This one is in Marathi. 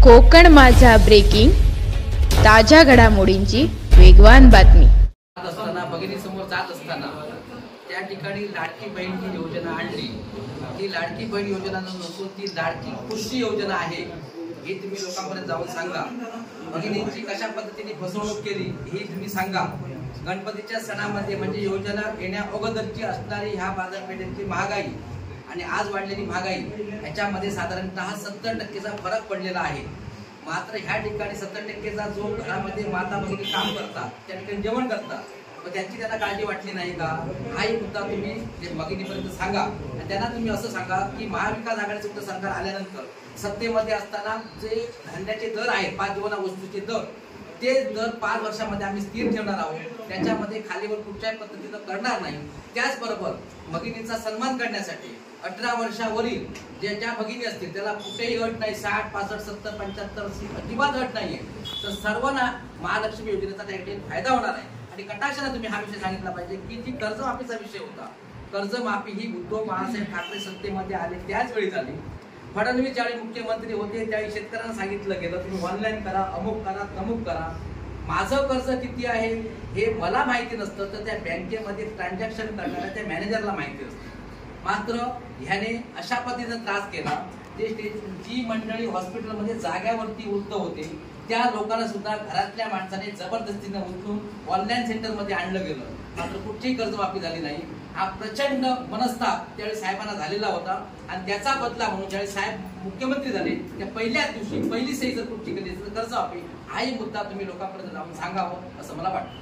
कोकण माझा ब्रेकिंग ताज्या घडामोडींची वेगवान बातमी। असताना भगिनी समोर जात असताना त्या ठिकाणी लाडकी बहीण ही योजना आणली। ही लाडकी बहीण योजना नसून ती लाडकी खुशी योजना आहे हे तुम्ही लोकांपर्यंत जाऊन सांगा। भगिनींची कशा पद्धतीने फसवणूक केली हे तुम्ही सांगा। गणपतीच्या सणामध्ये म्हणजे योजना येण्या अगोदरची असणारी ह्या बाजारपेठेची महागाई आणि आज वाढलेली महागाई याच्यामध्ये साधारणतः 70% फरक पडलेला आहे। मात्र ह्या ठिकाणी 70% जो घरामध्ये माता भगिनी काम करतात त्या ठिकाणी जेवण करतात मग त्यांची त्यांना काळजी वाटली नाही का हाही मुद्दा तुम्ही भगिनीपर्यंत सांगा। आणि त्यांना तुम्ही असं सांगा की महाविकास आघाडीचं सरकार आल्यानंतर सत्तेमध्ये असताना जे धान्याचे दर आहेत 5 जीवना वस्तूचे दर ते दर 5 वर्षामध्ये आम्ही स्थिर ठेवणार आहोत। त्याच्यामध्ये खालीवर कुठल्याही पद्धतीनं करणार नाही। त्याचबरोबर भगिनींचा सन्मान करण्यासाठी 18 वर्षावरील ज्या भगिनी असतील त्याला कुठेही अट नाही। 60, 65, 70, 75 अजिबात अट नाहीये। तर सर्वांना महालक्ष्मी योजनेचा त्यासाठी फायदा होणार आहे। आणि कटाक्षाने तुम्ही हा विषय सांगितला पाहिजे की जी कर्जमाफीचा विषय होता, कर्जमाफी ही उद्धव बाळासाहेब ठाकरे सत्तेमध्ये आले त्याच वेळी झाली। फडणवीस ज्यावेळी मुख्यमंत्री होते त्यावेळी शेतकऱ्यांना सांगितलं गेलं तुम्ही ऑनलाईन करा, अमुक करा, तमुक करा। माझं कर्ज किती आहे हे मला माहिती नसतं तर त्या बँकेमध्ये ट्रान्झॅक्शन करणाऱ्या त्या मॅनेजरला माहिती असतं। मात्र ह्याने अशा पद्धतीने त्रास केला जी मंडळी हॉस्पिटलमध्ये जाग्यावरती वृद्ध होते त्या लोकांना सुद्धा घरातल्या माणसाने जबरदस्तीने उचलून ऑनलाईन सेंटरमध्ये आणलं गेलं। मात्र कुठलीही कर्जमाफी झाली नाही। हा प्रचंड मनस्ताप त्यावेळी साहेबांना झालेला होता आणि त्याचा बदला म्हणून ज्यावेळी साहेब मुख्यमंत्री झाले त्या पहिल्याच दिवशी पहिली सही जर कुठली केली तर कर्जमाफी हाही मुद्दा तुम्ही लोकांपर्यंत जाऊन सांगावं असं मला वाटतं।